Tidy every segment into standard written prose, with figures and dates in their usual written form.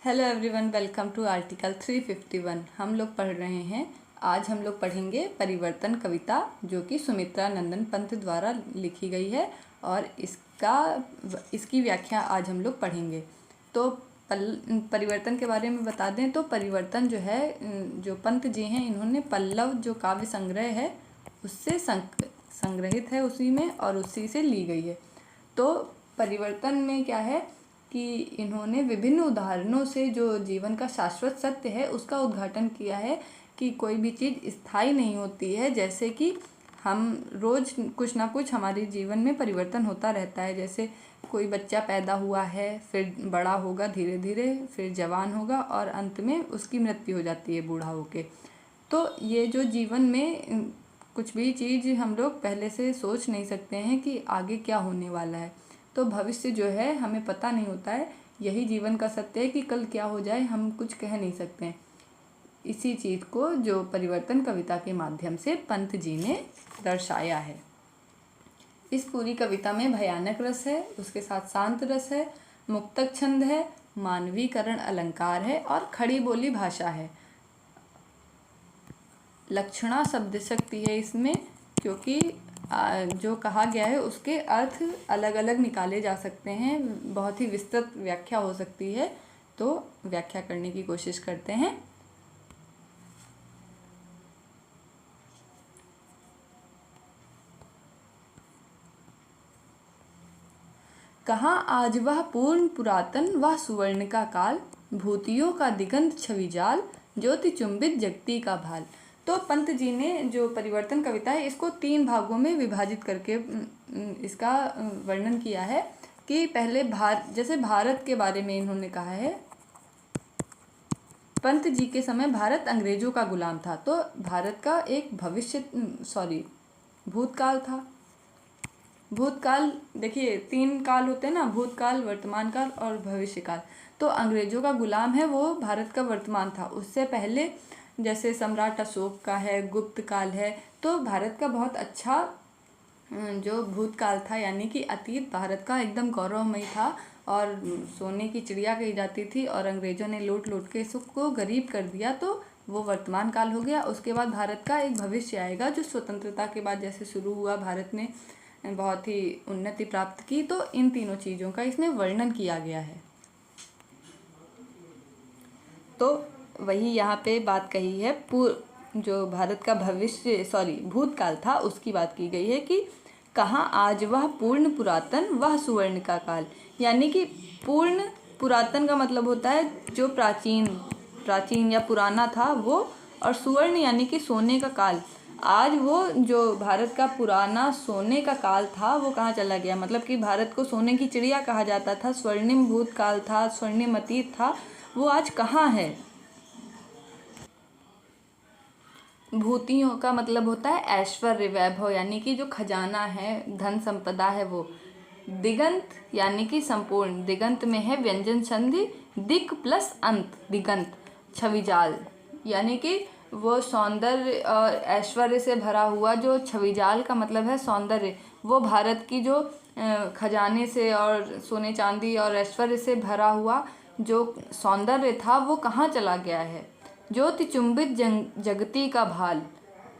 Hello everyone, welcome to article 351। हम लोग पढ़ रहे हैं। आज हम लोग पढ़ेंगे परिवर्तन कविता, जो कि सुमित्रा नंदन पंत द्वारा लिखी गई है और इसकी व्याख्या आज हम लोग पढ़ेंगे। तो परिवर्तन के बारे में बता दें तो परिवर्तन जो है, जो पंत जी हैं, इन्होंने पल्लव जो काव्य संग्रह है उससे संग्रहित है उसी में, और उसी से ली गई है। तो परिवर्तन में क्या है कि इन्होंने विभिन्न उदाहरणों से जो जीवन का शाश्वत सत्य है उसका उद्घाटन किया है कि कोई भी चीज़ स्थायी नहीं होती है। जैसे कि हम रोज़ कुछ ना कुछ हमारे जीवन में परिवर्तन होता रहता है। जैसे कोई बच्चा पैदा हुआ है, फिर बड़ा होगा धीरे धीरे, फिर जवान होगा और अंत में उसकी मृत्यु हो जाती है बूढ़ा होके। तो ये जो जीवन में कुछ भी चीज़ हम लोग पहले से सोच नहीं सकते हैं कि आगे क्या होने वाला है। तो भविष्य जो है हमें पता नहीं होता है। यही जीवन का सत्य है कि कल क्या हो जाए हम कुछ कह नहीं सकते हैं। इसी चीज़ को जो परिवर्तन कविता के माध्यम से पंत जी ने दर्शाया है। इस पूरी कविता में भयानक रस है, उसके साथ शांत रस है, मुक्तक छंद है, मानवीकरण अलंकार है और खड़ी बोली भाषा है। लक्षणा शब्द शक्ति है इसमें, क्योंकि जो कहा गया है उसके अर्थ अलग अलग निकाले जा सकते हैं। बहुत ही विस्तृत व्याख्या हो सकती है, तो व्याख्या करने की कोशिश करते हैं। कहाँ आज वह पूर्ण पुरातन वह सुवर्ण का काल, भूतियों का दिगंत छवि जाल, ज्योति चुंबित जगती का भाल। तो पंत जी ने जो परिवर्तन कविता है इसको 3 भागों में विभाजित करके इसका वर्णन किया है। कि पहले जैसे भारत के बारे में इन्होंने कहा है, पंत जी के समय भारत अंग्रेजों का गुलाम था। तो भारत का एक भूतकाल था। भूतकाल देखिए 3 काल होते हैं ना, भूतकाल, वर्तमान काल और भविष्य काल। तो अंग्रेजों का गुलाम है वो भारत का वर्तमान था। उससे पहले जैसे सम्राट अशोक का है, गुप्त काल है। तो भारत का बहुत अच्छा जो भूतकाल था, यानी कि अतीत भारत का एकदम गौरवमयी था और सोने की चिड़िया कही जाती थी, और अंग्रेजों ने लूट लूट के इसको गरीब कर दिया। तो वो वर्तमान काल हो गया। उसके बाद भारत का एक भविष्य आएगा जो स्वतंत्रता के बाद जैसे शुरू हुआ, भारत ने बहुत ही उन्नति प्राप्त की। तो इन तीनों चीज़ों का इसमें वर्णन किया गया है। तो वही यहाँ पे बात कही है, जो भारत का भूतकाल था उसकी बात की गई है कि कहाँ आज वह पूर्ण पुरातन वह सुवर्ण का काल। यानी कि पूर्ण पुरातन का मतलब होता है जो प्राचीन या पुराना था वो, और सुवर्ण यानी कि सोने का काल। आज वो जो भारत का पुराना सोने का काल था वो कहाँ चला गया। मतलब कि भारत को सोने की चिड़िया कहा जाता था, स्वर्णिम भूतकाल था, स्वर्णिम अतीत था, वो आज कहाँ है। भूतियों का मतलब होता है ऐश्वर्य वैभव, यानी कि जो खजाना है, धन संपदा है वो। दिगंत यानी कि संपूर्ण, दिगंत में है व्यंजन संधि, दिक प्लस अंत, दिगंत। छविजाल यानी कि वो सौंदर्य और ऐश्वर्य से भरा हुआ, जो छविजाल का मतलब है सौंदर्य, वो भारत की जो खजाने से और सोने चांदी और ऐश्वर्य से भरा हुआ जो सौंदर्य था वो कहाँ चला गया है। ज्योति चुंबित जगती का भाल,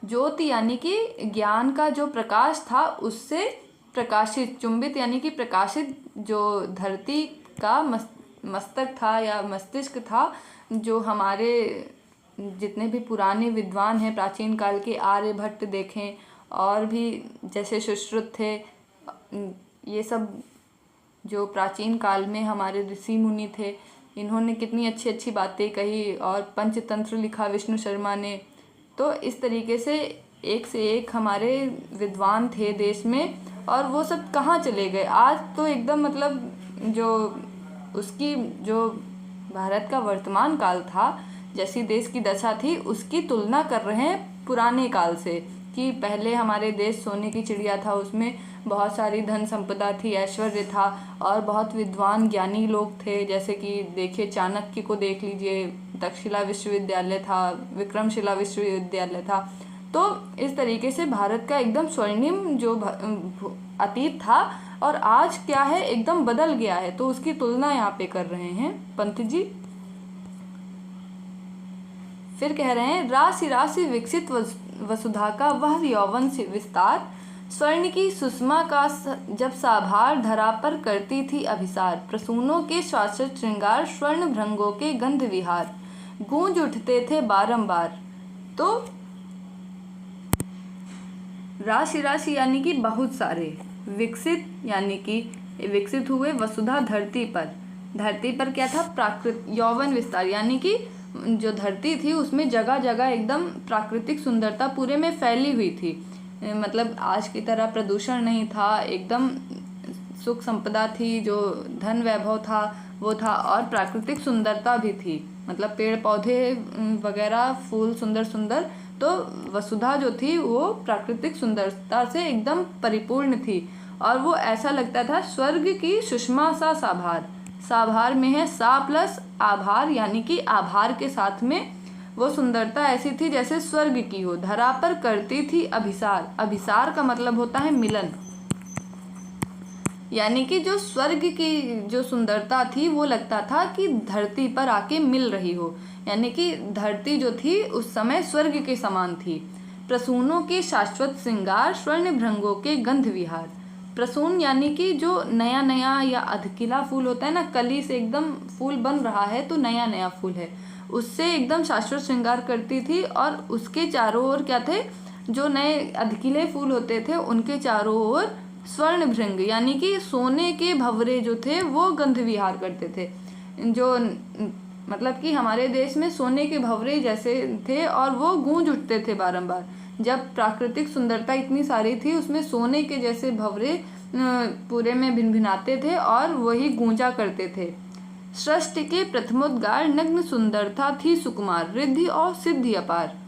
ज्योति यानी कि ज्ञान का जो प्रकाश था उससे प्रकाशित, चुंबित यानी कि प्रकाशित जो धरती का मस्तक था या मस्तिष्क था। जो हमारे जितने भी पुराने विद्वान हैं प्राचीन काल के, आर्यभट्ट देखें और भी जैसे सुश्रुत थे, ये सब जो प्राचीन काल में हमारे ऋषि मुनि थे, इन्होंने कितनी अच्छी अच्छी बातें कही, और पंचतंत्र लिखा विष्णु शर्मा ने। तो इस तरीके से एक हमारे विद्वान थे देश में, और वो सब कहाँ चले गए आज। तो एकदम मतलब जो उसकी जो भारत का वर्तमान काल था, जैसी देश की दशा थी, उसकी तुलना कर रहे हैं पुराने काल से। कि पहले हमारे देश सोने की चिड़िया था, उसमें बहुत सारी धन संपदा थी, ऐश्वर्य था, और बहुत विद्वान ज्ञानी लोग थे। जैसे कि देखिए चाणक्य को देख लीजिए, तक्षशिला विश्वविद्यालय था, विक्रमशिला विश्वविद्यालय था। तो इस तरीके से भारत का एकदम स्वर्णिम जो अतीत था, और आज क्या है एकदम बदल गया है। तो उसकी तुलना यहाँ पे कर रहे हैं पंत जी। फिर कह रहे हैं, राशि राशि विकसित वसुधा का वह यौवन से विस्तार, स्वर्ण की सुषमा का जब साभार धरा पर करती थी अभिसार, प्रसूनों के शाश्वत श्रृंगार, स्वर्ण भृंगों के गंध विहार, गूंज उठते थे बारंबार। तो राशि राशि यानी कि बहुत सारे, विकसित यानी कि विकसित हुए, वसुधा धरती पर क्या था, प्राकृत यौवन विस्तार यानी कि जो धरती थी उसमें जगह जगह एकदम प्राकृतिक सुंदरता पूरे में फैली हुई थी। मतलब आज की तरह प्रदूषण नहीं था, एकदम सुख संपदा थी, जो धन वैभव था वो था, और प्राकृतिक सुंदरता भी थी, मतलब पेड़ पौधे वगैरह, फूल सुंदर सुंदर। तो वसुधा जो थी वो प्राकृतिक सुंदरता से एकदम परिपूर्ण थी, और वो ऐसा लगता था स्वर्ग की सुषमा सा साभार। साभार में है सा प्लस आभार, यानी कि आभार के साथ में वो सुंदरता ऐसी थी जैसे स्वर्ग की हो। धरा पर करती थी अभिसार, अभिसार का मतलब होता है मिलन, यानी कि जो स्वर्ग की जो सुंदरता थी वो लगता था कि धरती पर आके मिल रही हो, यानी कि धरती जो थी उस समय स्वर्ग के समान थी। प्रसूनों के शाश्वत श्रृंगार, स्वर्ण भृंगों के गंध विहार। प्रसून यानी कि जो नया नया या अधकिला फूल होता है ना, कली से एकदम फूल बन रहा है तो नया नया फूल है, उससे एकदम शाश्वत श्रृंगार करती थी, और उसके चारों ओर क्या थे, जो नए अधकिले फूल होते थे उनके चारों ओर स्वर्ण भृंग यानी कि सोने के भंवरे जो थे वो गंध विहार करते थे। जो मतलब कि हमारे देश में सोने के भंवरे जैसे थे और वो गूंज उठते थे बारंबार। जब प्राकृतिक सुंदरता इतनी सारी थी उसमें सोने के जैसे भंवरे पूरे में भिनभिनाते थे और वही गूंजा करते थे। सृष्टि के प्रथमोद्गार नग्न सुंदरता थी सुकुमार, रिद्धि और सिद्धि अपार।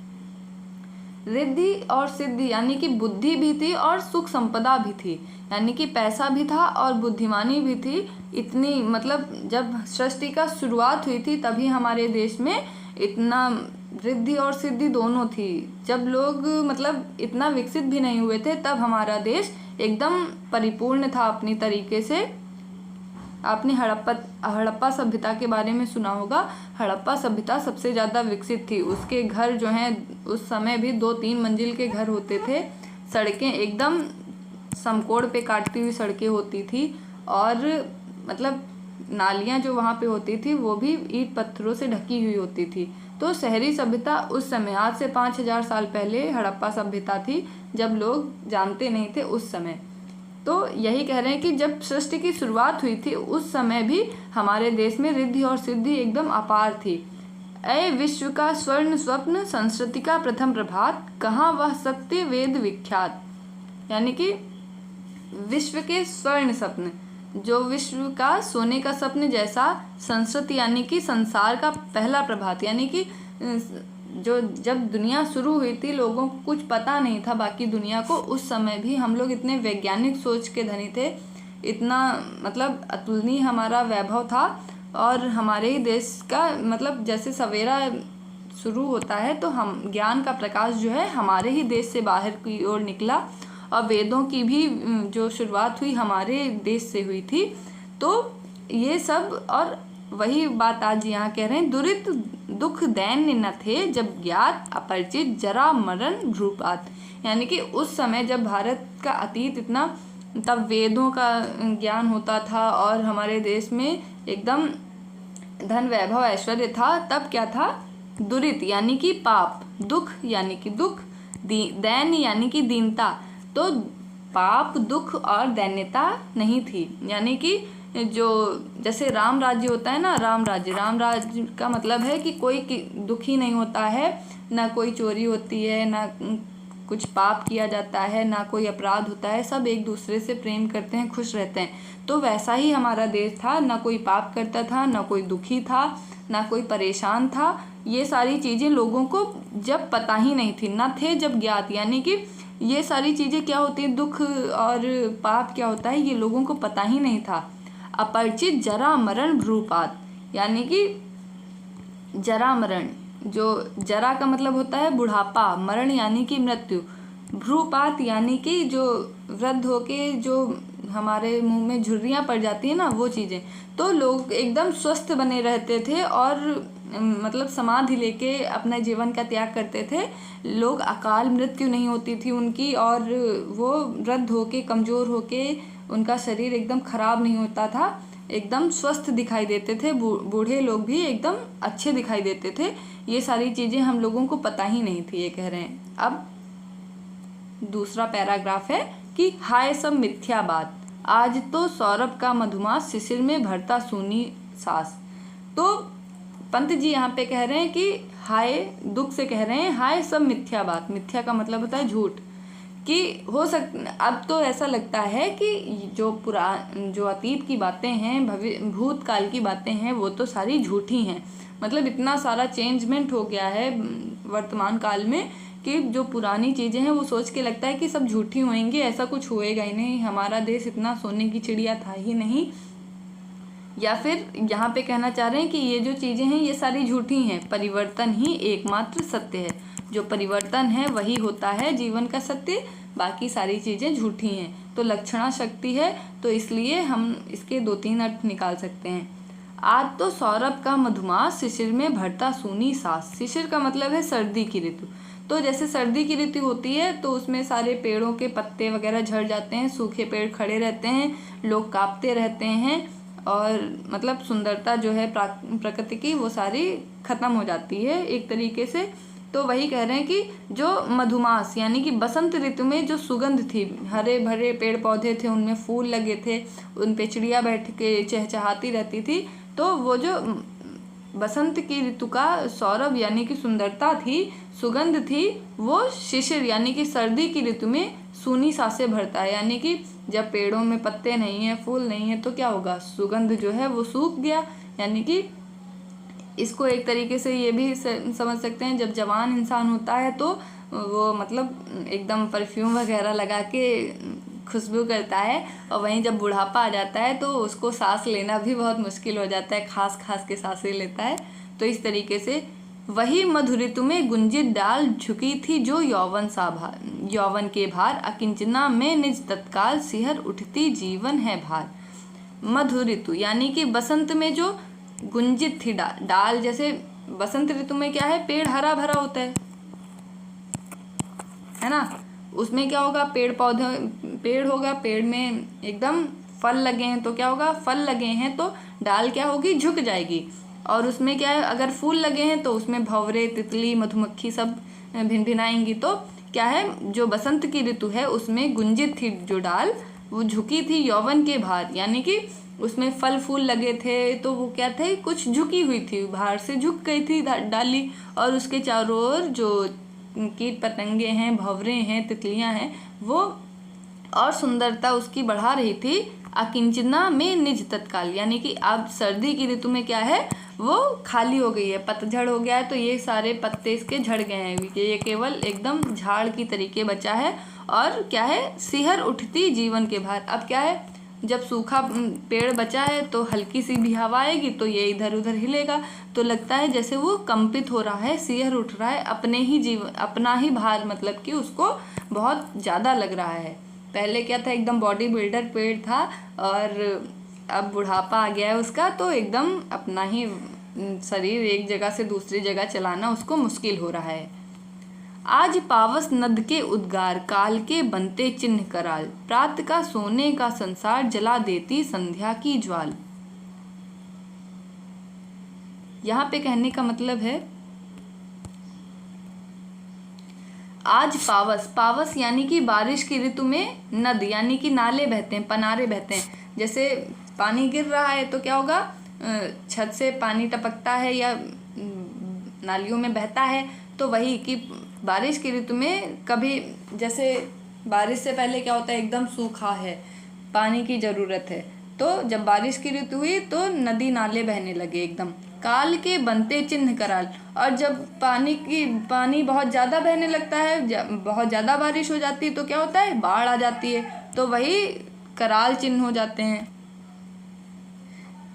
रिद्धि और सिद्धि यानी कि बुद्धि भी थी और सुख संपदा भी थी, यानी कि पैसा भी था और बुद्धिमानी भी थी। इतनी मतलब जब सृष्टि का शुरुआत हुई थी तभी हमारे देश में इतना रिद्धि और सिद्धि दोनों थी। जब लोग मतलब इतना विकसित भी नहीं हुए थे तब हमारा देश एकदम परिपूर्ण था अपनी तरीके से। आपने हड़प्पा सभ्यता के बारे में सुना होगा। हड़प्पा सभ्यता सबसे ज़्यादा विकसित थी। उसके घर जो हैं उस समय भी 2-3 मंजिल के घर होते थे। सड़कें एकदम समकोण पे काटती हुई सड़कें होती थी, और मतलब नालियाँ जो वहाँ पे होती थी वो भी ईंट पत्थरों से ढकी हुई होती थी। तो शहरी सभ्यता उस समय, आज से 5000 साल पहले हड़प्पा सभ्यता थी, जब लोग जानते नहीं थे उस समय। तो यही कह रहे हैं कि जब सृष्टि की शुरुआत हुई थी उस समय भी हमारे देश में रिद्धि और सिद्धि एकदम अपार थी। ऐ विश्व का स्वर्ण स्वप्न, संस्कृति का प्रथम प्रभात, कहाँ वह सत्य वेद विख्यात। यानी कि विश्व के स्वर्ण स्वप्न, जो विश्व का सोने का स्वप्न जैसा, संस्कृति यानी कि संसार का पहला प्रभात, यानी कि जो जब दुनिया शुरू हुई थी लोगों को कुछ पता नहीं था बाकी दुनिया को। उस समय भी हम लोग इतने वैज्ञानिक सोच के धनी थे, इतना मतलब अतुलनीय हमारा वैभव था। और हमारे ही देश का मतलब जैसे सवेरा शुरू होता है तो हम ज्ञान का प्रकाश जो है हमारे ही देश से बाहर की ओर निकला, और वेदों की भी जो शुरुआत हुई हमारे देश से हुई थी। तो ये सब, और वही बात आज यहाँ कह रहे हैं, दुरित दुख दैन्य न थे जब ज्ञात, अपरिचित जरा मरण ध्रुपात। यानी कि उस समय जब भारत का अतीत इतना, तब वेदों का ज्ञान होता था और हमारे देश में एकदम धन वैभव ऐश्वर्य था, तब क्या था, दुरित यानी कि पाप, दुख यानी कि दुख, दैन्य यानी कि दीनता। तो पाप, दुख और दैन्यता नहीं थी। यानी कि जो जैसे राम राज्य होता है ना, राम राज्य का मतलब है कि कोई दुखी नहीं होता है, ना कोई चोरी होती है, ना कुछ पाप किया जाता है, ना कोई अपराध होता है, सब एक दूसरे से प्रेम करते हैं, खुश रहते हैं। तो वैसा ही हमारा देश था, ना कोई पाप करता था, ना कोई दुखी था, ना कोई परेशान था। ये सारी चीज़ें लोगों को जब पता ही नहीं थी, ना थे जब ज्ञात। यानी कि ये सारी चीज़ें क्या होती हैं, दुख और पाप क्या होता है, ये लोगों को पता ही नहीं था। अपरिचित जरा मरण भ्रूपात, यानी कि जरा मरण, जो जरा का मतलब होता है बुढ़ापा, मरण यानी कि मृत्यु, भ्रूपात यानी कि जो वृद्ध होके जो हमारे मुंह में झुर्रियाँ पड़ जाती है ना, वो चीज़ें, तो लोग एकदम स्वस्थ बने रहते थे और मतलब समाधि लेके अपने जीवन का त्याग करते थे। लोग अकाल मृत्यु नहीं होती थी उनकी, और वो वृद्ध होके कमज़ोर होके उनका शरीर एकदम खराब नहीं होता था, एकदम स्वस्थ दिखाई देते थे। बूढ़े लोग भी एकदम अच्छे दिखाई देते थे। ये सारी चीज़ें हम लोगों को पता ही नहीं थी, ये कह रहे हैं। अब दूसरा पैराग्राफ है कि हाय सब मिथ्या बात, आज तो सौरभ का मधुमास शिशिर में भरता सूनी सांस। तो पंत जी यहाँ पे कह रहे हैं कि हाय, दुख से कह रहे हैं हाय सब मिथ्या बात। मिथ्या का मतलब होता है झूठ, कि हो अब तो ऐसा लगता है कि जो अतीत की बातें हैं, भूतकाल की बातें हैं, वो तो सारी झूठी हैं। मतलब इतना सारा चेंजमेंट हो गया है वर्तमान काल में कि जो पुरानी चीज़ें हैं वो सोच के लगता है कि सब झूठी होंगी, ऐसा कुछ होएगा ही नहीं, हमारा देश इतना सोने की चिड़िया था ही नहीं। या फिर यहाँ पे कहना चाह रहे हैं कि ये जो चीज़ें हैं ये सारी झूठी हैं, परिवर्तन ही एकमात्र सत्य है। जो परिवर्तन है वही होता है जीवन का सत्य, बाकी सारी चीज़ें झूठी हैं। तो लक्षणा शक्ति है, तो इसलिए हम इसके 2-3 अर्थ निकाल सकते हैं। आज तो सौरभ का मधुमास शिशिर में भरता सूनी सांस। शिशिर का मतलब है सर्दी की ऋतु। तो जैसे सर्दी की ऋतु होती है तो उसमें सारे पेड़ों के पत्ते वगैरह झड़ जाते हैं, सूखे पेड़ खड़े रहते हैं, लोग कांपते रहते हैं, और मतलब सुंदरता जो है प्रकृति की वो सारी खत्म हो जाती है एक तरीके से। तो वही कह रहे हैं कि जो मधुमास यानी कि बसंत ऋतु में जो सुगंध थी, हरे भरे पेड़ पौधे थे, उनमें फूल लगे थे, उन पे चिड़िया बैठ के चहचहाती रहती थी, तो वो जो बसंत की ऋतु का सौरभ यानी कि सुंदरता थी, सुगंध थी, वो शिशिर यानी कि सर्दी की ऋतु में सूनी सांसें भरता है। यानी कि जब पेड़ों में पत्ते नहीं है, फूल नहीं है, तो क्या होगा, सुगंध जो है वो सूख गया। यानी कि इसको एक तरीके से ये भी समझ सकते हैं, जब जवान इंसान होता है तो वो मतलब एकदम परफ्यूम वगैरह लगा के खुशबू करता है, और वहीं जब बुढ़ापा आ जाता है तो उसको सांस लेना भी बहुत मुश्किल हो जाता है, खास खास के सांसें लेता है। तो इस तरीके से वही मधु ऋतु में गुंजित डाल झुकी थी जो यौवन के भार, अकिंचना में निज तत्काल सिहर उठती जीवन है भार। मधु ऋतु यानी कि बसंत में जो गुंजित थी डाल, जैसे बसंत ऋतु में क्या है, पेड़ हरा भरा होता है ना, उसमें क्या होगा, पेड़ होगा, पेड़ में एकदम फल लगे हैं, तो क्या होगा, फल लगे हैं तो डाल क्या होगी, झुक जाएगी। और उसमें क्या है, अगर फूल लगे हैं तो उसमें भंवरे, तितली, मधुमक्खी सब भिनभिनाएंगी। तो क्या है, जो बसंत की ऋतु है उसमें गुंजित थी जो डाल, वो झुकी थी यौवन के भार, यानी कि उसमें फल फूल लगे थे, तो वो क्या थे, कुछ झुकी हुई थी, भार से झुक गई थी डाली, और उसके चारों ओर जो कीट पतंगे हैं, भंवरे हैं, तितलियां हैं, वो और सुंदरता उसकी बढ़ा रही थी। अकिंचना में निज तत्काल, यानी कि अब सर्दी की ऋतु में क्या है, वो खाली हो गई है, पतझड़ हो गया है, तो ये सारे पत्ते इसके झड़ गए हैं, ये केवल एकदम झाड़ की तरीके बचा है। और क्या है, सिहर उठती जीवन के भार। अब क्या है, जब सूखा पेड़ बचा है तो हल्की सी भी हवा आएगी तो ये इधर उधर हिलेगा, तो लगता है जैसे वो कंपित हो रहा है, सिहर उठ रहा है, अपना ही भार, मतलब कि उसको बहुत ज़्यादा लग रहा है। पहले क्या था, एकदम बॉडी बिल्डर पेड़ था, और अब बुढ़ापा आ गया है उसका, तो एकदम अपना ही शरीर एक जगह से दूसरी जगह चलाना उसको मुश्किल हो रहा है। आज पावस नद के उद्गार, काल के बनते चिन्ह कराल, प्रात का सोने का संसार, जला देती संध्या की ज्वाल। यहाँ पे कहने का मतलब है, आज पावस यानी कि बारिश की ऋतु में नद यानी कि नाले बहते हैं, पनारे बहते हैं। जैसे पानी गिर रहा है तो क्या होगा, छत से पानी टपकता है या नालियों में बहता है, तो वही कि बारिश की ऋतु में कभी, जैसे बारिश से पहले क्या होता है, एकदम सूखा है, पानी की ज़रूरत है, तो जब बारिश की ऋतु हुई तो नदी नाले बहने लगे एकदम, काल के बनते चिन्ह कराल। और जब पानी बहुत ज़्यादा बहने लगता है, बहुत ज़्यादा बारिश हो जाती है, तो क्या होता है, बाढ़ आ जाती है, तो वही कराल चिन्ह हो जाते हैं।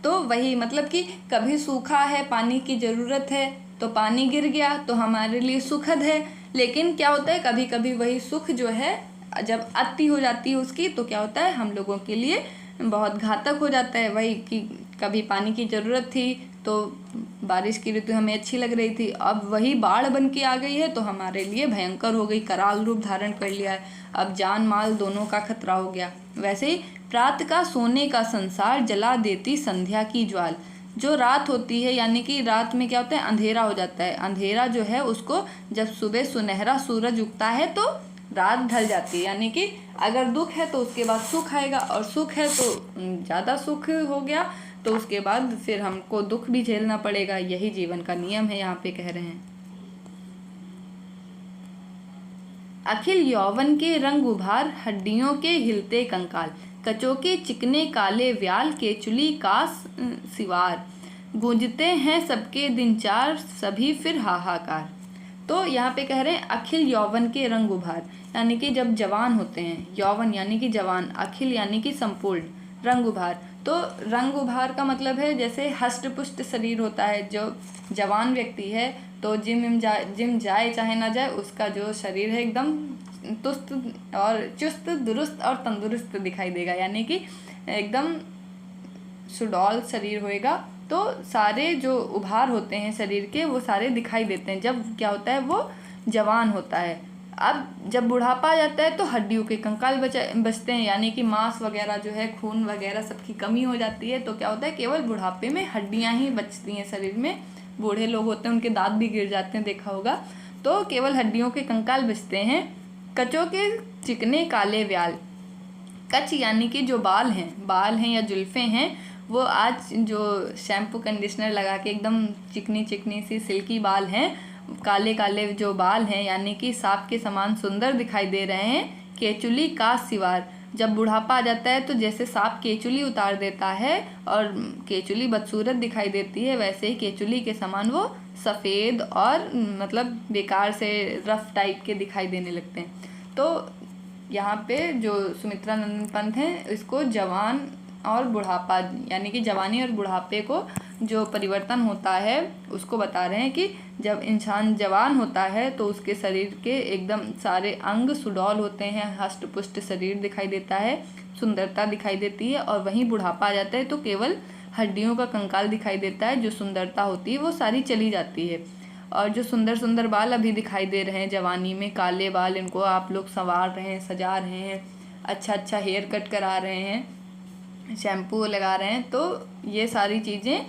तो वही मतलब कि कभी सूखा है, पानी की ज़रूरत है, तो पानी गिर गया तो हमारे लिए सुखद है, लेकिन क्या होता है, कभी कभी वही सुख जो है जब अति हो जाती है उसकी तो क्या होता है, हम लोगों के लिए बहुत घातक हो जाता है। वही कि कभी पानी की ज़रूरत थी तो बारिश की ऋतु हमें अच्छी लग रही थी, अब वही बाढ़ बन के आ गई है तो हमारे लिए भयंकर हो गई, कराल रूप धारण कर लिया है, अब जान माल दोनों का खतरा हो गया। वैसे ही प्रात का सोने का संसार जला देती संध्या की ज्वाल। जो रात होती है यानी कि रात में क्या होता है, अंधेरा हो जाता है, अंधेरा जो है उसको जब सुबह सुनहरा सूरज उगता है तो रात ढल जाती है। यानी कि अगर दुख है तो उसके बाद सुख आएगा, और सुख है तो ज़्यादा सुख हो गया तो उसके बाद फिर हमको दुख भी झेलना पड़ेगा। यही जीवन का नियम है, यहाँ पे कह रहे हैं। अखिल यौवन के रंग उभार, हड्डियों के हिलते कंकाल, कचों के चिकने काले व्याल, केचुली कास सिवार, गूंजते हैं सबके दिन चार, सभी फिर हाहाकार। तो यहाँ पे कह रहे हैं अखिल यौवन के रंग उभार, यानी कि जब जवान होते हैं, यौवन यानी कि जवान, अखिल यानी कि संपूर्ण, रंग उभार। तो रंग उभार का मतलब है जैसे हष्ट पुष्ट शरीर होता है, जो जवान व्यक्ति है तो जिम जाए चाहे ना जाए, उसका जो शरीर है एकदम तुस्त और चुस्त दुरुस्त और तंदुरुस्त दिखाई देगा, यानी कि एकदम सुडौल शरीर होएगा। तो सारे जो उभार होते हैं शरीर के वो सारे दिखाई देते हैं जब क्या होता है, वो जवान होता है। अब जब बुढ़ापा आ जाता है तो हड्डियों के कंकाल बचते हैं, यानी कि मांस वगैरह जो है, खून वगैरह सबकी कमी हो जाती है, तो क्या होता है केवल बुढ़ापे में हड्डियां ही बचती हैं शरीर में। बूढ़े लोग होते हैं उनके दांत भी गिर जाते हैं, देखा होगा, तो केवल हड्डियों के कंकाल बचते हैं। कचों के चिकने काले व्याल, कच यानी कि जो बाल हैं या जुल्फे हैं, वो आज जो शैम्पू कंडीशनर लगा के एकदम चिकनी चिकनी सी सिल्की बाल हैं, काले काले जो बाल हैं यानी कि सांप के समान सुंदर दिखाई दे रहे हैं। केचुली का सिवार, जब बुढ़ापा आ जाता है तो जैसे सांप केचुली उतार देता है और केचुली बदसूरत दिखाई देती है, वैसे ही केचुली के समान वो सफ़ेद और मतलब बेकार से रफ टाइप के दिखाई देने लगते हैं। तो यहाँ पे जो सुमित्रा नंदन पंत हैं, इसको जवान और बुढ़ापा यानी कि जवानी और बुढ़ापे को जो परिवर्तन होता है उसको बता रहे हैं कि जब इंसान जवान होता है तो उसके शरीर के एकदम सारे अंग सुडौल होते हैं, हष्ट पुष्ट शरीर दिखाई देता है, सुंदरता दिखाई देती है, और वहीं बुढ़ापा आ जाता है तो केवल हड्डियों का कंकाल दिखाई देता है, जो सुंदरता होती है वो सारी चली जाती है। और जो सुंदर सुंदर बाल अभी दिखाई दे रहे हैं जवानी में, काले बाल, इनको आप लोग संवार रहे हैं, सजा रहे हैं, अच्छा हेयर कट करा रहे हैं, शैम्पू लगा रहे हैं, तो ये सारी चीज़ें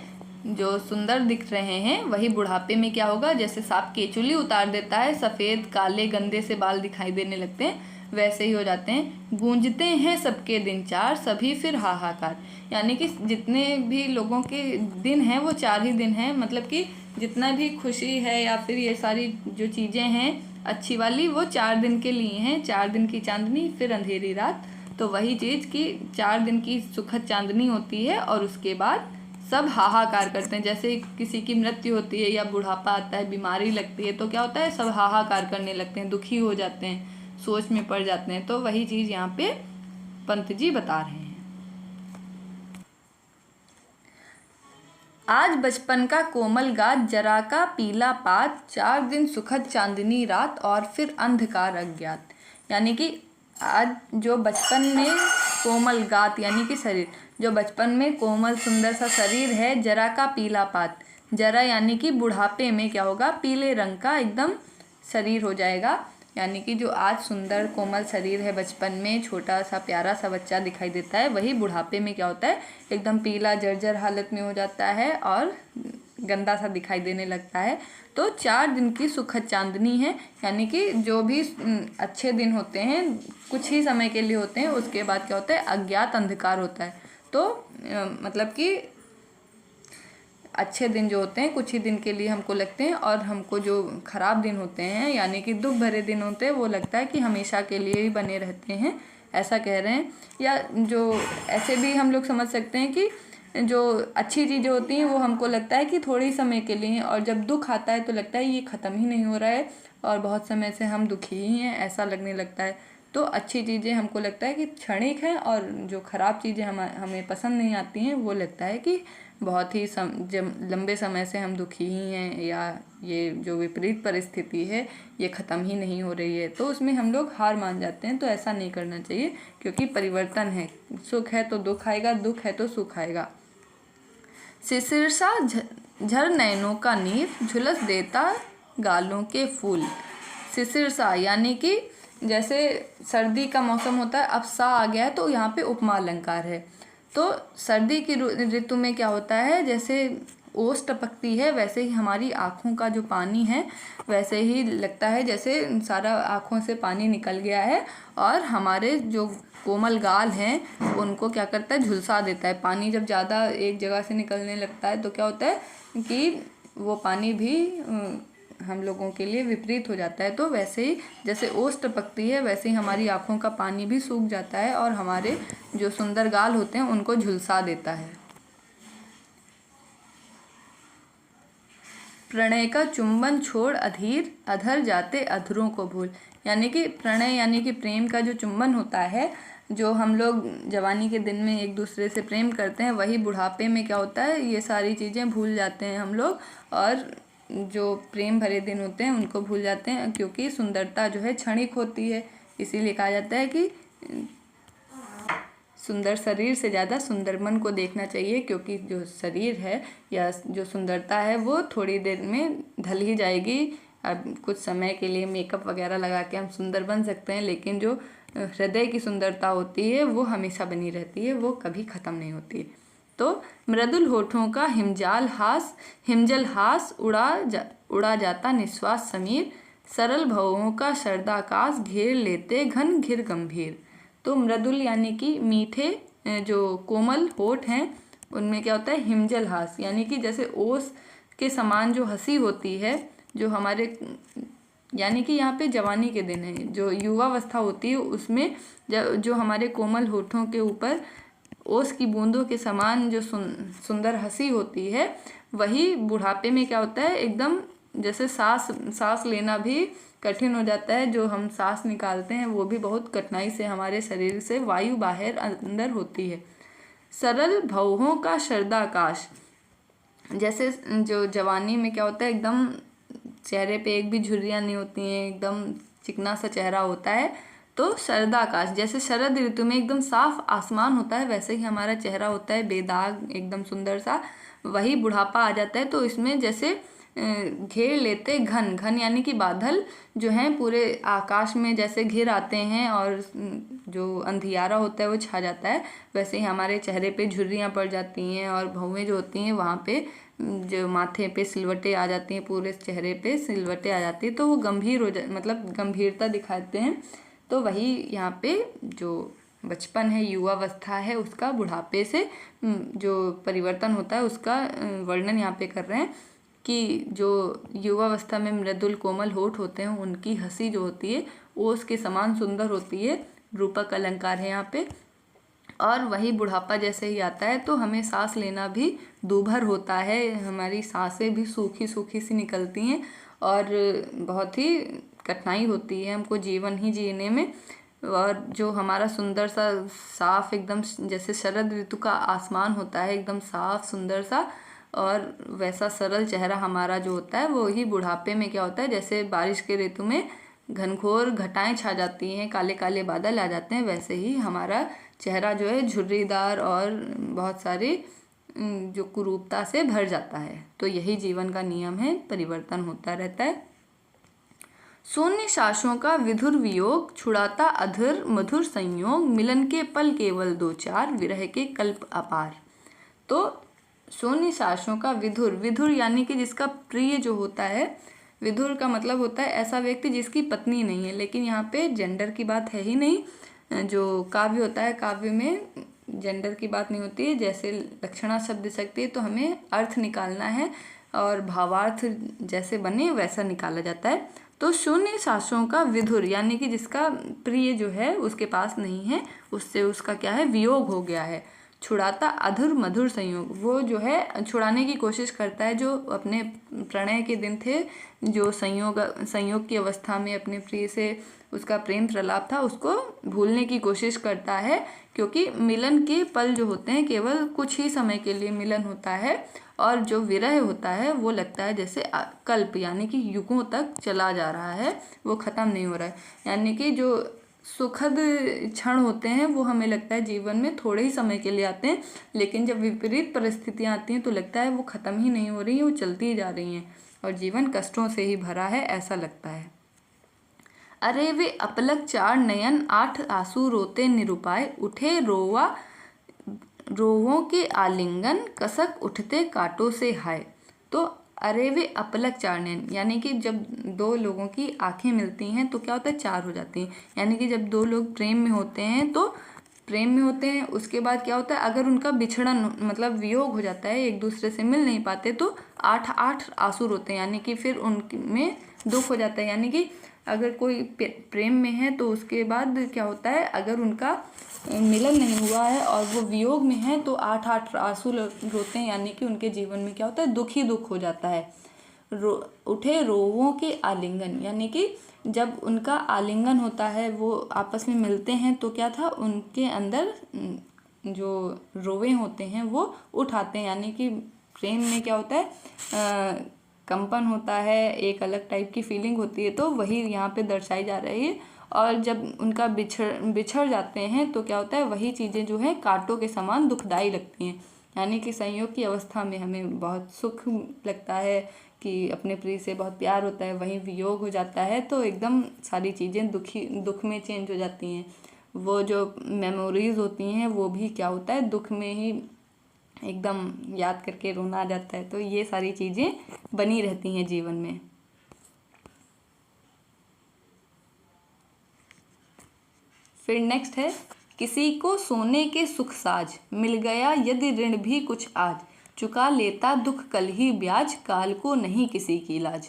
जो सुंदर दिख रहे हैं वही बुढ़ापे में क्या होगा, जैसे सांप केचुली उतार देता है, सफ़ेद काले गंदे से बाल दिखाई देने लगते हैं, वैसे ही हो जाते हैं। गूंजते हैं सबके दिन चार, सभी फिर हाहाकार, यानी कि जितने भी लोगों के दिन हैं वो 4 ही दिन हैं, मतलब कि जितना भी खुशी है या फिर ये सारी जो चीज़ें हैं अच्छी वाली, वो 4 दिन के लिए हैं। 4 दिन की चांदनी फिर अंधेरी रात, तो वही चीज़ कि 4 दिन की सुखद चांदनी होती है और उसके बाद सब हाहाकार करते हैं। जैसे किसी की मृत्यु होती है या बुढ़ापा आता है, बीमारी लगती है, तो क्या होता है, सब हाहाकार करने लगते हैं, दुखी हो जाते हैं, सोच में पड़ जाते हैं। तो वही चीज़ यहाँ पे पंत जी बता रहे हैं। आज बचपन का कोमल गात, जरा का पीला पात, 4 दिन सुखद चांदनी रात और फिर अंधकार अज्ञात, यानी कि आज जो बचपन में कोमल गात यानी कि शरीर, जो बचपन में कोमल सुंदर सा शरीर है, जरा का पीला पात, जरा यानी कि बुढ़ापे में क्या होगा, पीले रंग का एकदम शरीर हो जाएगा, यानी कि जो आज सुंदर कोमल शरीर है बचपन में, छोटा सा प्यारा सा बच्चा दिखाई देता है, वही बुढ़ापे में क्या होता है, एकदम पीला जर्जर हालत में हो जाता है और गंदा सा दिखाई देने लगता है। तो 4 दिन की सुखद चांदनी है, यानी कि जो भी अच्छे दिन होते हैं कुछ ही समय के लिए होते हैं, उसके बाद क्या होता है, अज्ञात अंधकार होता है। तो मतलब कि अच्छे दिन जो होते हैं कुछ ही दिन के लिए हमको लगते हैं, और हमको जो ख़राब दिन होते हैं यानी कि दुख भरे दिन होते हैं वो लगता है कि हमेशा के लिए ही बने रहते हैं, ऐसा कह रहे हैं। या जो ऐसे भी हम लोग समझ सकते हैं कि जो अच्छी चीज़ें होती हैं वो हमको लगता है कि थोड़ी समय के लिए हैं, और जब दुख आता है तो लगता है ये ख़त्म ही नहीं हो रहा है और बहुत समय से हम दुखी ही हैं, ऐसा लगने लगता है। तो अच्छी चीज़ें हमको लगता है कि क्षणिक हैं, और जो ख़राब चीज़ें हमें पसंद नहीं आती हैं वो लगता है कि बहुत ही लंबे समय से हम दुखी ही हैं, या ये जो विपरीत परिस्थिति है ये ख़त्म ही नहीं हो रही है, तो उसमें हम लोग हार मान जाते हैं। तो ऐसा नहीं करना चाहिए, क्योंकि परिवर्तन है, सुख है तो दुख आएगा, दुख है तो सुख आएगा। सिसिरसा झर नैनों का नीर, झुलस देता गालों के फूल। सिसिरसा यानी कि जैसे सर्दी का मौसम होता है, अब सा आ गया है तो यहाँ पे उपमा अलंकार है। तो सर्दी की ऋतु में क्या होता है, जैसे ओस टपकती है वैसे ही हमारी आँखों का जो पानी है वैसे ही लगता है जैसे सारा आँखों से पानी निकल गया है, और हमारे जो कोमल गाल हैं उनको क्या करता है, झुलसा देता है। पानी जब ज़्यादा एक जगह से निकलने लगता है तो क्या होता है कि वो पानी भी हम लोगों के लिए विपरीत हो जाता है। तो वैसे ही जैसे ओस टपकती है वैसे ही हमारी आँखों का पानी भी सूख जाता है, और हमारे जो सुंदर गाल होते हैं उनको झुलसा देता है। प्रणय का चुंबन छोड़ अधीर, अधर जाते अधरों को भूल। यानी कि प्रणय यानी कि प्रेम का जो चुंबन होता है, जो हम लोग जवानी के दिन में एक दूसरे से प्रेम करते हैं, वही बुढ़ापे में क्या होता है, ये सारी चीज़ें भूल जाते हैं हम लोग, और जो प्रेम भरे दिन होते हैं उनको भूल जाते हैं। क्योंकि सुंदरता जो है क्षणिक होती है, इसीलिए कहा जाता है कि सुंदर शरीर से ज़्यादा सुंदर मन को देखना चाहिए, क्योंकि जो शरीर है या जो सुंदरता है वो थोड़ी देर में ढल ही जाएगी। अब कुछ समय के लिए मेकअप वगैरह लगा के हम सुंदर बन सकते हैं, लेकिन जो हृदय की सुंदरता होती है वो हमेशा बनी रहती है, वो कभी ख़त्म नहीं होती है। तो मृदुल होठों का हिमजल हास उड़ा जाता निश्वास समीर, सरल भवों का शरदाकाश घेर लेते घन घिर गंभीर। तो मृदुल यानी कि मीठे जो कोमल होठ हैं उनमें क्या होता है, हिमजल हास यानी कि जैसे ओस के समान जो हंसी होती है, जो हमारे यानी कि यहाँ पे जवानी के दिन है, जो युवावस्था होती है उसमें जो हमारे कोमल होठों के ऊपर ओस की बूंदों के समान जो सुंदर हंसी होती है, वही बुढ़ापे में क्या होता है, एकदम जैसे सांस लेना भी कठिन हो जाता है। जो हम सांस निकालते हैं वो भी बहुत कठिनाई से हमारे शरीर से वायु बाहर अंदर होती है। सरल भवों का शरदाकाश, जैसे जो जवानी में क्या होता है, एकदम चेहरे पे एक भी झुर्रियाँ नहीं होती हैं, एकदम चिकना सा चेहरा होता है। तो शरदाकाश जैसे शरद ऋतु में एकदम साफ आसमान होता है, वैसे ही हमारा चेहरा होता है बेदाग एकदम सुंदर सा। वही बुढ़ापा आ जाता है तो इसमें जैसे घेर लेते घन यानी कि बादल जो हैं पूरे आकाश में जैसे घिर आते हैं, और जो अंधियारा होता है वो छा जाता है, वैसे ही हमारे चेहरे पे झुर्रियाँ पड़ जाती हैं, और भौवें जो होती हैं वहाँ पे जो माथे पे सिलवटें आ जाती हैं, पूरे चेहरे पे सिलवटें आ जाती है, तो वो गंभीर मतलब गंभीरता दिखाते हैं। तो वही यहाँ पे जो बचपन है, युवावस्था है, उसका बुढ़ापे से जो परिवर्तन होता है उसका वर्णन यहाँ पे कर रहे हैं कि जो युवावस्था में मृदुल कोमल होठ होते हैं उनकी हंसी जो होती है वो उसके समान सुंदर होती है, रूपक अलंकार है यहाँ पे। और वही बुढ़ापा जैसे ही आता है तो हमें सांस लेना भी दूभर होता है, हमारी सांसें भी सूखी सूखी सी निकलती हैं, और बहुत ही कठिनाई होती है हमको जीवन ही जीने में। और जो हमारा सुंदर सा साफ एकदम जैसे शरद ऋतु का आसमान होता है एकदम साफ सुंदर सा, और वैसा सरल चेहरा हमारा जो होता है वो ही बुढ़ापे में क्या होता है, जैसे बारिश के ऋतु में घनघोर घटाएं छा जाती हैं, काले काले बादल आ जाते हैं, वैसे ही हमारा चेहरा जो है झुर्रीदार और बहुत सारी जो कुरूपता से भर जाता है। तो यही जीवन का नियम है, परिवर्तन होता रहता है। शून्य सांसों का विधुर वियोग, छुड़ाता अधर मधुर संयोग, मिलन के पल केवल दो चार, विरह के कल्प अपार। तो शून्य सांसों का विधुर यानी कि जिसका प्रिय जो होता है, विधुर का मतलब होता है ऐसा व्यक्ति जिसकी पत्नी नहीं है, लेकिन यहाँ पे जेंडर की बात है ही नहीं। जो काव्य होता है, काव्य में जेंडर की बात नहीं होती है। जैसे लक्षणा शब्द शक्ति है तो हमें अर्थ निकालना है, और भावार्थ जैसे बने वैसा निकाला जाता है। तो शून्य सांसों का विधुर यानी कि जिसका प्रिय जो है उसके पास नहीं है, उससे उसका क्या है, वियोग हो गया है। छुड़ाता अधुर मधुर संयोग, वो जो है छुड़ाने की कोशिश करता है, जो अपने प्रणय के दिन थे, जो संयोग की अवस्था में अपने प्रिय से उसका प्रेम प्रलाप था उसको भूलने की कोशिश करता है, क्योंकि मिलन के पल जो होते हैं केवल कुछ ही समय के लिए मिलन होता है, और जो विरह होता है वो लगता है जैसे कल्प यानी कि युगों तक चला जा रहा है, वो ख़त्म नहीं हो रहा है। यानी कि जो सुखद क्षण होते हैं वो हमें लगता है जीवन में थोड़े ही समय के लिए आते हैं, लेकिन जब विपरीत परिस्थितियाँ आती हैं तो लगता है वो ख़त्म ही नहीं हो रही हैं, वो चलती ही जा रही हैं और जीवन कष्टों से ही भरा है, ऐसा लगता है। अरे वे अपलक चार नयन आठ आंसू रोते निरुपाय, उठे रोवा रोवों के आलिंगन कसक उठते कांटों से हाय। तो अरे वे अपलक चार नयन यानी कि जब दो लोगों की आंखें मिलती हैं तो क्या होता है, चार हो जाती हैं। यानी कि जब दो लोग प्रेम में होते हैं तो प्रेम में होते हैं, उसके बाद क्या होता है, अगर उनका बिछड़न मतलब वियोग हो जाता है, एक दूसरे से मिल नहीं पाते, तो आठ आठ आंसू रोते हैं, यानी कि फिर उनमें दुख हो जाता है। यानी कि अगर कोई प्रेम में है तो उसके बाद क्या होता है, अगर उनका मिलन नहीं हुआ है और वो वियोग में है तो आठ आठ आंसू रोते हैं, यानी कि उनके जीवन में क्या होता है, दुख ही दुख हो जाता है। उठे रोवों के आलिंगन यानी कि जब उनका आलिंगन होता है, वो आपस में मिलते हैं, तो क्या था, उनके अंदर जो रोवे होते हैं वो उठ आते हैं। यानी कि प्रेम में क्या होता है, कंपन होता है, एक अलग टाइप की फीलिंग होती है, तो वही यहाँ पे दर्शाई जा रही है। और जब उनका बिछड़ जाते हैं तो क्या होता है, वही चीज़ें जो है कांटों के समान दुखदाई लगती हैं। यानी कि संयोग की अवस्था में हमें बहुत सुख लगता है कि अपने प्रिय से बहुत प्यार होता है, वहीं वियोग हो जाता है तो एकदम सारी चीज़ें दुख में चेंज हो जाती हैं। वो जो मेमोरीज होती हैं वो भी क्या होता है, दुख में ही एकदम याद करके रोना आ जाता है। तो ये सारी चीज़ें बनी रहती हैं जीवन में। फिर नेक्स्ट है, किसी को सोने के सुख साज, मिल गया यदि ऋण भी कुछ आज, चुका लेता दुख कल ही ब्याज, काल को नहीं किसी की लाज।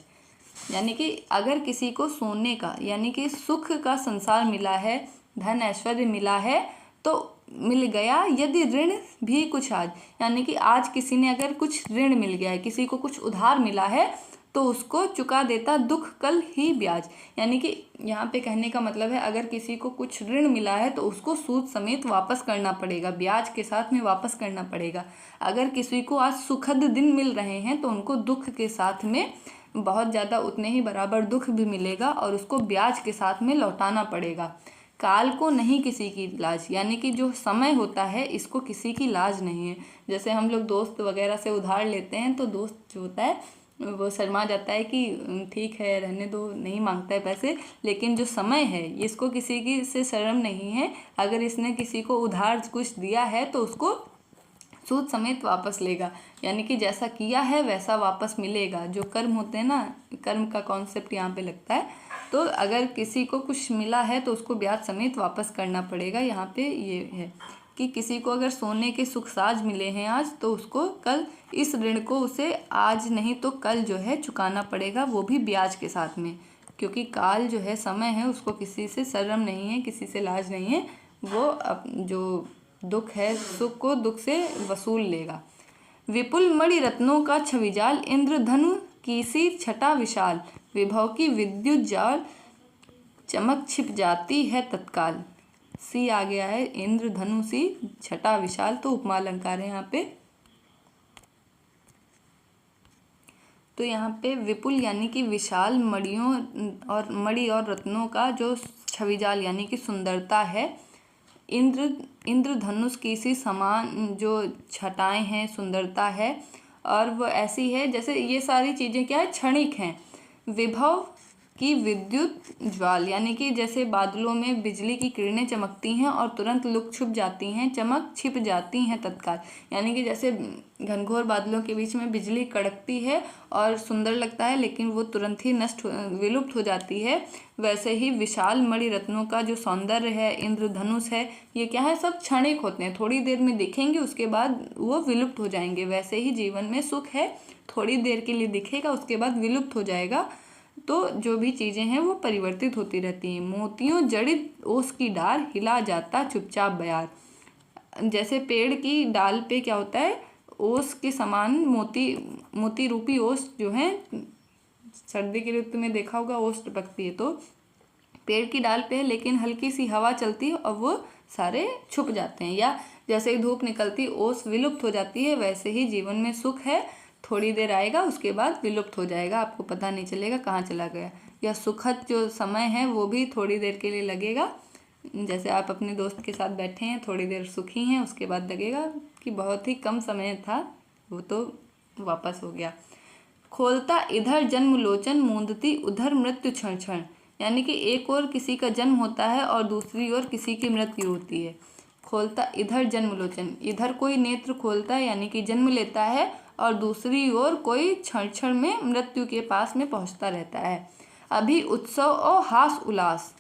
यानी कि अगर किसी को सोने का यानी कि सुख का संसार मिला है, धन ऐश्वर्य मिला है, तो मिल गया यदि ऋण भी कुछ आज, यानी कि आज किसी ने अगर कुछ ऋण मिल गया है, किसी को कुछ उधार मिला है, तो उसको चुका देता दुख कल ही ब्याज। यानी कि यहाँ पे कहने का मतलब है, अगर किसी को कुछ ऋण मिला है तो उसको सूद समेत वापस करना पड़ेगा, ब्याज के साथ में वापस करना पड़ेगा। अगर किसी को आज सुखद दिन मिल रहे हैं तो उनको दुख के साथ में बहुत ज़्यादा उतने ही बराबर दुख भी मिलेगा और उसको ब्याज के साथ में लौटाना पड़ेगा। काल को नहीं किसी की लाज, यानी कि जो समय होता है इसको किसी की लाज नहीं है। जैसे हम लोग दोस्त वगैरह से उधार लेते हैं तो दोस्त जो होता है वो शर्मा जाता है कि ठीक है रहने दो, नहीं मांगता है पैसे, लेकिन जो समय है इसको किसी की से शर्म नहीं है। अगर इसने किसी को उधार कुछ दिया है तो उसको सूद समेत वापस लेगा, यानी कि जैसा किया है वैसा वापस मिलेगा। जो कर्म होते हैं ना, कर्म का कॉन्सेप्ट यहाँ पे लगता है। तो अगर किसी को कुछ मिला है तो उसको ब्याज समेत वापस करना पड़ेगा। यहाँ पे ये है कि किसी को अगर सोने के सुख साज मिले हैं आज, तो उसको कल इस ऋण को उसे आज नहीं तो कल जो है चुकाना पड़ेगा, वो भी ब्याज के साथ में। क्योंकि काल जो है, समय है, उसको किसी से शर्म नहीं है, किसी से लाज नहीं है। वो जो दुख है, सुख को दुख से वसूल लेगा। विपुल मणि रत्नों का छविजाल, इंद्रधनु की सी छटा विशाल, विभव की विद्युत जाल, चमक छिप जाती है तत्काल। सी आ गया है, इंद्रधनु सी छटा विशाल, तो उपमा अलंकार है यहाँ पे। तो यहाँ पे विपुल यानी कि विशाल मणियों और मणि और रत्नों का जो छविजाल यानी कि सुंदरता है, इंद्रधनुष की सी समान जो छटाएं हैं, सुंदरता है, और वो ऐसी है जैसे ये सारी चीज़ें क्या है, क्षणिक हैं। विभव की विद्युत ज्वाल यानी कि जैसे बादलों में बिजली की किरणें चमकती हैं और तुरंत लुक छुप जाती हैं, चमक छिप जाती हैं तत्काल। यानी कि जैसे घनघोर बादलों के बीच में बिजली कड़कती है और सुंदर लगता है, लेकिन वो तुरंत ही विलुप्त हो जाती है। वैसे ही विशाल मणि रत्नों का जो सौंदर्य है, इंद्रधनुष है, ये क्या है, सब क्षणिक होते हैं, थोड़ी देर में दिखेंगे, उसके बाद वो विलुप्त हो जाएंगे। वैसे ही जीवन में सुख है, थोड़ी देर के लिए दिखेगा, उसके बाद विलुप्त हो जाएगा। तो जो भी चीज़ें हैं वो परिवर्तित होती रहती हैं। मोतियों जड़ित ओस की डार, हिला जाता चुपचाप बयार। जैसे पेड़ की डाल पे क्या होता है, ओस के समान मोती रूपी ओस जो है, सर्दी की ऋतु में देखा होगा ओस टपकती है, तो पेड़ की डाल पे है लेकिन हल्की सी हवा चलती है और वो सारे छुप जाते हैं, या जैसे ही धूप निकलती ओस विलुप्त हो जाती है, वैसे ही जीवन में सुख है, थोड़ी देर आएगा उसके बाद विलुप्त हो जाएगा, आपको पता नहीं चलेगा कहाँ चला गया। या सुखद जो समय है वो भी थोड़ी देर के लिए लगेगा, जैसे आप अपने दोस्त के साथ बैठे हैं, थोड़ी देर सुखी हैं, उसके बाद लगेगा कि बहुत ही कम समय था, वो तो वापस हो गया। खोलता इधर जन्म लोचन, मूंदती उधर मृत्यु क्षण क्षण, यानी कि एक ओर किसी का जन्म होता है और दूसरी ओर किसी की मृत्यु होती है। खोलता इधर जन्म लोचन, इधर कोई नेत्र खोलता है यानी कि जन्म लेता है, और दूसरी ओर कोई क्षण क्षण में मृत्यु के पास में पहुंचता रहता है। अभी उत्सव और हास उल्लास,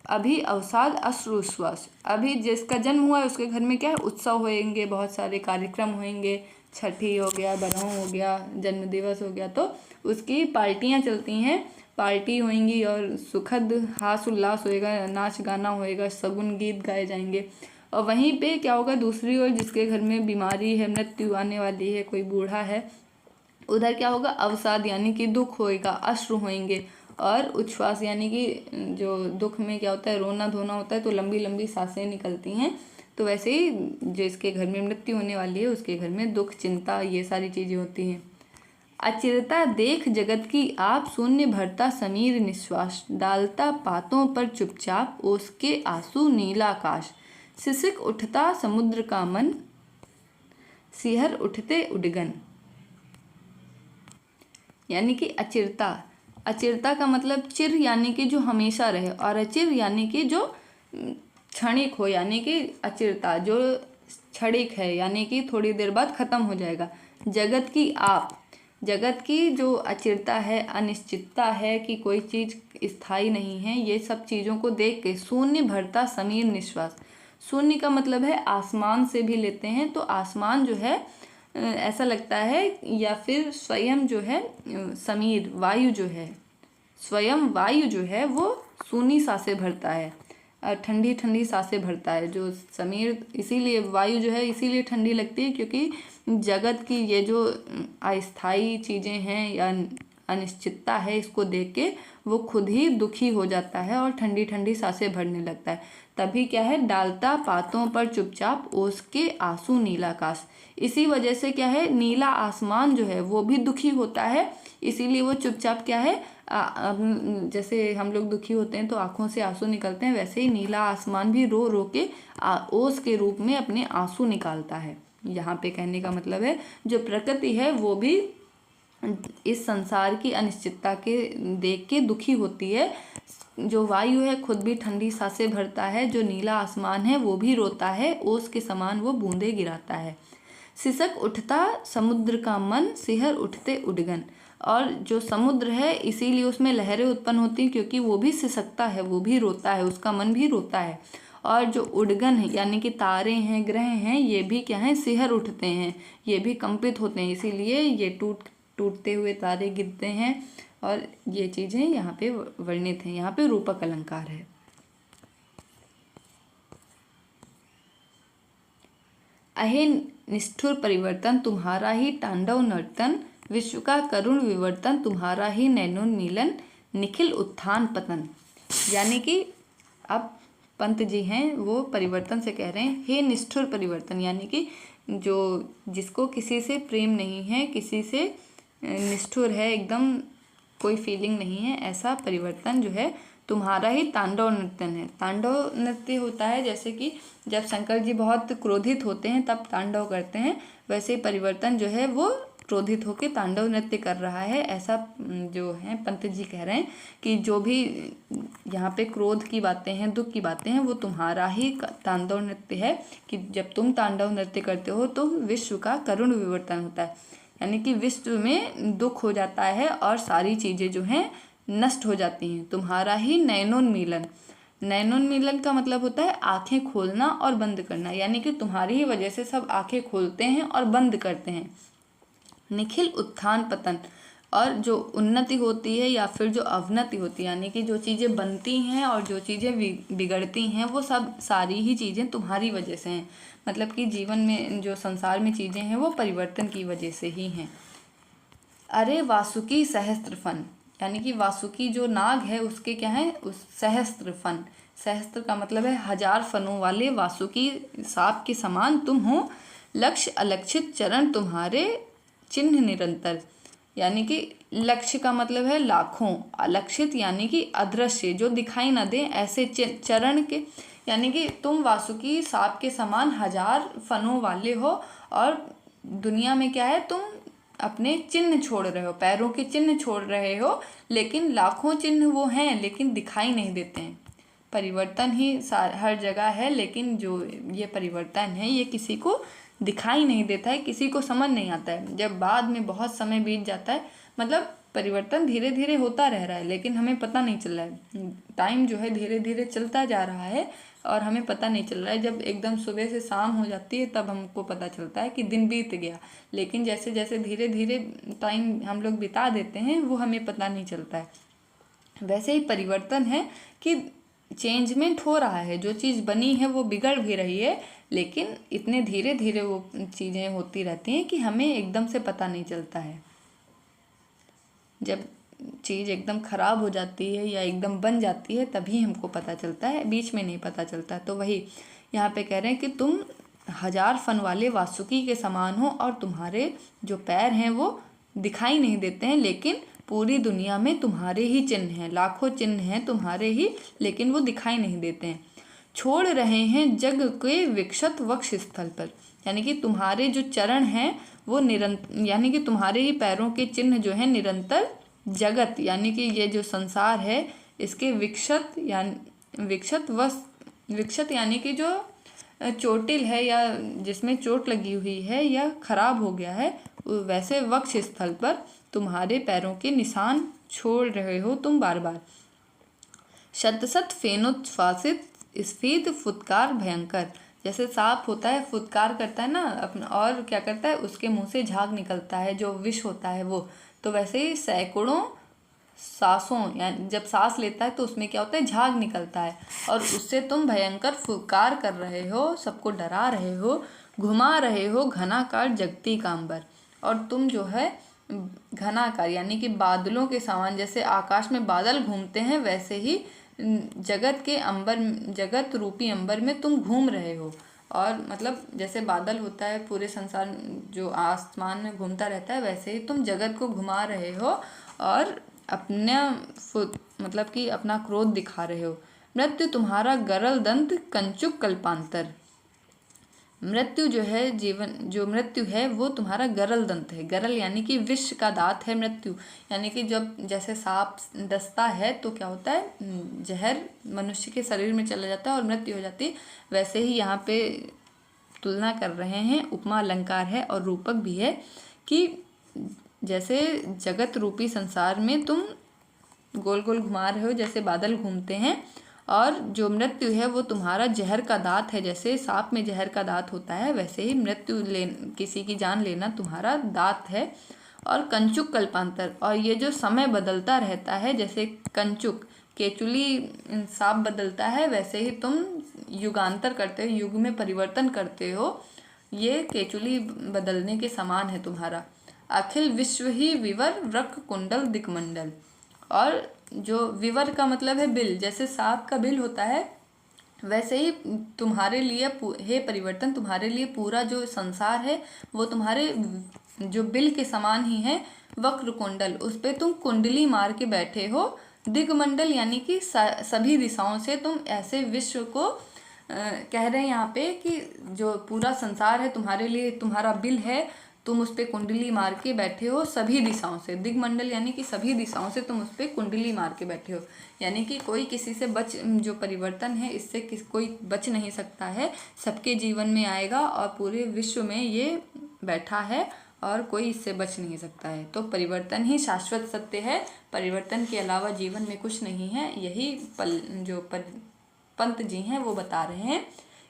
अभी अवसाद अश्रुश्वास, अभी जिसका जन्म हुआ है उसके घर में क्या है, उत्सव होएंगे, बहुत सारे कार्यक्रम होंगे, छठी हो गया, बरहों हो गया, जन्म दिवस हो गया, तो उसकी पार्टियां चलती हैं, पार्टी होंगी और सुखद हास उल्लास होएगा, नाच गाना होएगा, सगुन गीत गाए जाएंगे। और वहीं पे क्या होगा, दूसरी ओर जिसके घर में बीमारी है, मृत्यु आने वाली है, कोई बूढ़ा है, उधर क्या होगा, अवसाद यानी कि दुख होएगा, अश्रु होंगे, और उच्छ्वास यानी कि जो दुख में क्या होता है, रोना धोना होता है तो लंबी लंबी सांसें निकलती हैं। तो वैसे ही जिसके घर में मृत्यु होने वाली है उसके घर में दुख, चिंता, ये सारी चीज़ें होती हैं। अचिरता देख जगत की आप, शून्य भरता समीर निश्वास, डालता पातों पर चुपचाप उसके आंसू नीलाकाश, सिसक उठता समुद्र का मन, सिहर उठते उडगन। यानी कि अचिरता, अचिरता का मतलब चिर यानी कि जो हमेशा रहे, और अचिर यानी कि जो क्षणिक हो, यानी कि अचिरता जो क्षणिक है यानी कि थोड़ी देर बाद खत्म हो जाएगा। जगत की आप, जगत की जो अचिरता है, अनिश्चितता है कि कोई चीज़ स्थायी नहीं है, ये सब चीज़ों को देख के शून्य भरता समीर निश्वास, शून्य का मतलब है आसमान से भी लेते हैं, तो आसमान जो है ऐसा लगता है, या फिर स्वयं जो है समीर वायु जो है, स्वयं वायु जो है वो सूनी सांसें भरता है, ठंडी ठंडी सांसें भरता है। जो समीर, इसीलिए वायु जो है इसीलिए ठंडी लगती है क्योंकि जगत की ये जो अस्थायी चीज़ें हैं या अनिश्चितता है, इसको देख के वो खुद ही दुखी हो जाता है और ठंडी ठंडी सांसें भरने लगता है। तभी क्या है, डालता पातों पर चुपचाप ओस के आंसू नीलाकाश, इसी वजह से क्या है, नीला आसमान जो है वो भी दुखी होता है, इसीलिए वो चुपचाप क्या है, जैसे हम लोग दुखी होते हैं तो आंखों से आंसू निकलते हैं, वैसे ही नीला आसमान भी रो रो के ओस के रूप में अपने आंसू निकालता है। यहाँ पे कहने का मतलब है जो प्रकृति है वो भी इस संसार की अनिश्चितता के देख के दुखी होती है। जो वायु है खुद भी ठंडी सांसें भरता है, जो नीला आसमान है वो भी रोता है, ओस के समान वो बूंदे गिराता है। सिसक उठता समुद्र का मन, सिहर उठते उडगन, और जो समुद्र है इसीलिए उसमें लहरें उत्पन्न होती हैं क्योंकि वो भी सिसकता है, वो भी रोता है, उसका मन भी रोता है। और जो उडगन है यानी कि तारे हैं, ग्रह हैं, ये भी क्या है, सिहर उठते हैं, ये भी कंपित होते हैं, इसीलिए ये टूटते हुए तारे गिरते हैं, और ये चीज़ें यहाँ पे वर्णित हैं। यहाँ पे रूपक अलंकार है। अहे निष्ठुर परिवर्तन तुम्हारा ही तांडव नर्तन, विश्व का करुण विवर्तन तुम्हारा ही नैनोन्मीलन, निखिल उत्थान पतन। यानी कि अब पंत जी हैं वो परिवर्तन से कह रहे हैं, हे निष्ठुर परिवर्तन, यानी कि जो जिसको किसी से प्रेम नहीं है, किसी से निष्ठुर है, एकदम कोई फीलिंग नहीं है, ऐसा परिवर्तन जो है तुम्हारा ही तांडव नृत्यन है। तांडव नृत्य होता है जैसे कि जब शंकर जी बहुत क्रोधित होते हैं तब तांडव करते हैं, वैसे परिवर्तन जो है वो क्रोधित होकर तांडव नृत्य कर रहा है, ऐसा जो है पंत जी कह रहे हैं कि जो भी यहाँ पे क्रोध की बातें हैं, दुख की बातें हैं, वो तुम्हारा ही तांडव नृत्य है, कि जब तुम तांडव नृत्य करते हो तो विश्व का करुण विवर्तन होता है, यानी कि विश्व में दुख हो जाता है और सारी चीज़ें जो हैं नष्ट हो जाती हैं। तुम्हारा ही नयनोन्मीलन, नयनोन्मीलन का मतलब होता है आंखें खोलना और बंद करना, यानी कि तुम्हारी ही वजह से सब आंखें खोलते हैं और बंद करते हैं। निखिल उत्थान पतन, और जो उन्नति होती है या फिर जो अवनति होती है, यानी कि जो चीज़ें बनती हैं और जो चीज़ें बिगड़ती हैं, वो सब सारी ही चीज़ें तुम्हारी वजह से हैं। मतलब कि जीवन में जो संसार में चीज़ें हैं वो परिवर्तन की वजह से ही हैं। अरे वासुकी सहस्त्र फन, यानी कि वासुकी जो नाग है उसके क्या है, उस सहस्त्र फन, सहस्त्र का मतलब है 1000 फनों वाले वासुकी सांप के समान तुम हो। लक्ष्य अलक्षित चरण तुम्हारे चिन्ह निरंतर, यानी कि लक्ष्य का मतलब है लाखों, अलक्षित यानी कि अदृश्य, जो दिखाई न दे ऐसे चरण के, यानी कि तुम वासुकी सांप के समान 1000 फनों वाले हो और दुनिया में क्या है, तुम अपने चिन्ह छोड़ रहे हो, पैरों के चिन्ह छोड़ रहे हो, लेकिन लाखों चिन्ह वो हैं लेकिन दिखाई नहीं देते हैं। परिवर्तन ही हर जगह है, लेकिन जो ये परिवर्तन है ये किसी को दिखाई नहीं देता है, किसी को समझ नहीं आता है। जब बाद में बहुत समय बीत जाता है, मतलब परिवर्तन धीरे धीरे होता रह रहा है लेकिन हमें पता नहीं चल रहा है, टाइम जो है धीरे धीरे चलता जा रहा है और हमें पता नहीं चल रहा है। जब एकदम सुबह से शाम हो जाती है तब हमको पता चलता है कि दिन बीत गया, लेकिन जैसे जैसे धीरे धीरे टाइम हम लोग बिता देते हैं वो हमें पता नहीं चलता है। वैसे ही परिवर्तन है कि चेंजमेंट हो रहा है, जो चीज़ बनी है वो बिगड़ भी रही है, लेकिन इतने धीरे धीरे वो चीज़ें होती रहती हैं कि हमें एकदम से पता नहीं चलता है। जब चीज़ एकदम ख़राब हो जाती है या एकदम बन जाती है तभी हमको पता चलता है, बीच में नहीं पता चलता। तो वही यहाँ पे कह रहे हैं कि तुम 1000 फन वाले वासुकी के समान हो और तुम्हारे जो पैर हैं वो दिखाई नहीं देते हैं, लेकिन पूरी दुनिया में तुम्हारे ही चिन्ह हैं, लाखों चिन्ह हैं तुम्हारे ही, लेकिन वो दिखाई नहीं देते हैं। छोड़ रहे हैं जग के विक्षत वक्ष स्थल पर, यानी कि तुम्हारे जो चरण हैं वो निरंतर, यानी कि तुम्हारे ही पैरों के चिन्ह जो हैं निरंतर जगत, यानी कि ये जो संसार है इसके विक्षत यानी विक्षत यानी कि जो चोटिल है या जिसमें चोट लगी हुई है या खराब हो गया है, वैसे वक्ष स्थल पर तुम्हारे पैरों के निशान छोड़ रहे हो तुम बार बार। शतशत फेनोत्फासित स्फीत फुत्कार भयंकर, जैसे सांप होता है फुत्कार करता है ना अपना, और क्या करता है उसके मुंह से झाग निकलता है जो विष होता है वो, तो वैसे ही सैकड़ों सांसों, यानी जब सांस लेता है तो उसमें क्या होता है, झाग निकलता है, और उससे तुम भयंकर फुत्कार कर रहे हो, सबको डरा रहे हो, घुमा रहे हो घनाकार जगती कांबर। और तुम जो है घनाकार यानी कि बादलों के समान, जैसे आकाश में बादल घूमते हैं वैसे ही जगत के अंबर, जगत रूपी अंबर में तुम घूम रहे हो। और मतलब जैसे बादल होता है पूरे संसार जो आसमान में घूमता रहता है, वैसे ही तुम जगत को घुमा रहे हो और अपना मतलब कि अपना क्रोध दिखा रहे हो। मृत्यु तुम्हारा गरल दंत कंचुक कल्पांतर, मृत्यु जो है जीवन, जो मृत्यु है वो तुम्हारा गरल दंत है। गरल यानी कि विष का दांत है मृत्यु, यानी कि जब जैसे सांप डसता है तो क्या होता है, जहर मनुष्य के शरीर में चला जाता है और मृत्यु हो जाती है। वैसे ही यहाँ पे तुलना कर रहे हैं, उपमा अलंकार है और रूपक भी है कि जैसे जगत रूपी संसार में तुम गोल गोल घुमा रहे हो जैसे बादल घूमते हैं, और जो मृत्यु है वो तुम्हारा जहर का दांत है, जैसे सांप में जहर का दांत होता है वैसे ही मृत्यु किसी की जान लेना तुम्हारा दांत है। और कंचुक कल्पांतर, और ये जो समय बदलता रहता है, जैसे कंचुक केचुली सांप बदलता है वैसे ही तुम युगांतर करते हो, युग में परिवर्तन करते हो, ये केचुली बदलने के समान है तुम्हारा। अखिल विश्व ही विवर वृक कुंडल दिक्मंडल, और जो विवर का मतलब है बिल, जैसे सांप का बिल होता है वैसे ही तुम्हारे लिए हे परिवर्तन, तुम्हारे लिए पूरा जो संसार है वो तुम्हारे जो बिल के समान ही है। वक्र कुंडल, उस पर तुम कुंडली मार के बैठे हो। दिग्मंडल यानी कि सभी दिशाओं से तुम ऐसे विश्व को कह रहे हैं यहाँ पे कि जो पूरा संसार है तुम्हारे लिए तुम्हारा बिल है, तुम उस पर कुंडली मार के बैठे हो सभी दिशाओं से। दिग्मंडल यानी कि सभी दिशाओं से तुम उस पर कुंडली मार के बैठे हो, यानी कि कोई किसी से जो परिवर्तन है इससे कोई बच नहीं सकता है, सबके जीवन में आएगा और पूरे विश्व में ये बैठा है और कोई इससे बच नहीं सकता है। तो परिवर्तन ही शाश्वत सत्य है, परिवर्तन के अलावा जीवन में कुछ नहीं है। यही पंत जी हैं वो बता रहे हैं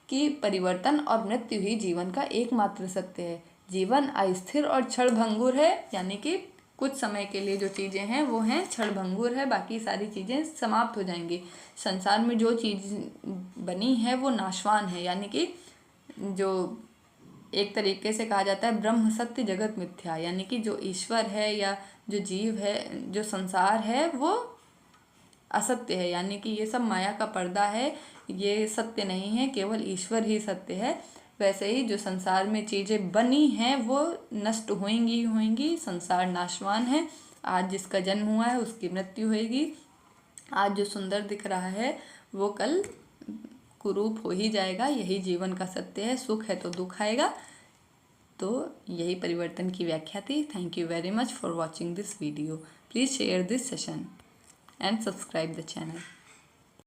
कि परिवर्तन और मृत्यु ही जीवन का एकमात्र सत्य है। जीवन अस्थिर और क्षणभंगुर है, यानी कि कुछ समय के लिए जो चीज़ें हैं वो हैं क्षणभंगुर है, बाकी सारी चीज़ें समाप्त हो जाएंगी। संसार में जो चीज़ बनी है वो नाशवान है, यानी कि जो एक तरीके से कहा जाता है ब्रह्म सत्य जगत मिथ्या, यानी कि जो ईश्वर है या जो जीव है, जो संसार है वो असत्य है, यानी कि ये सब माया का पर्दा है, ये सत्य नहीं है, केवल ईश्वर ही सत्य है। वैसे ही जो संसार में चीज़ें बनी हैं वो नष्ट होंगी ही होंगी, संसार नाशवान है। आज जिसका जन्म हुआ है उसकी मृत्यु होगी। आज जो सुंदर दिख रहा है वो कल कुरूप हो ही जाएगा। यही जीवन का सत्य है, सुख है तो दुख आएगा। तो यही परिवर्तन की व्याख्या थी। Thank you very much for watching this video. Please share this session and subscribe the channel.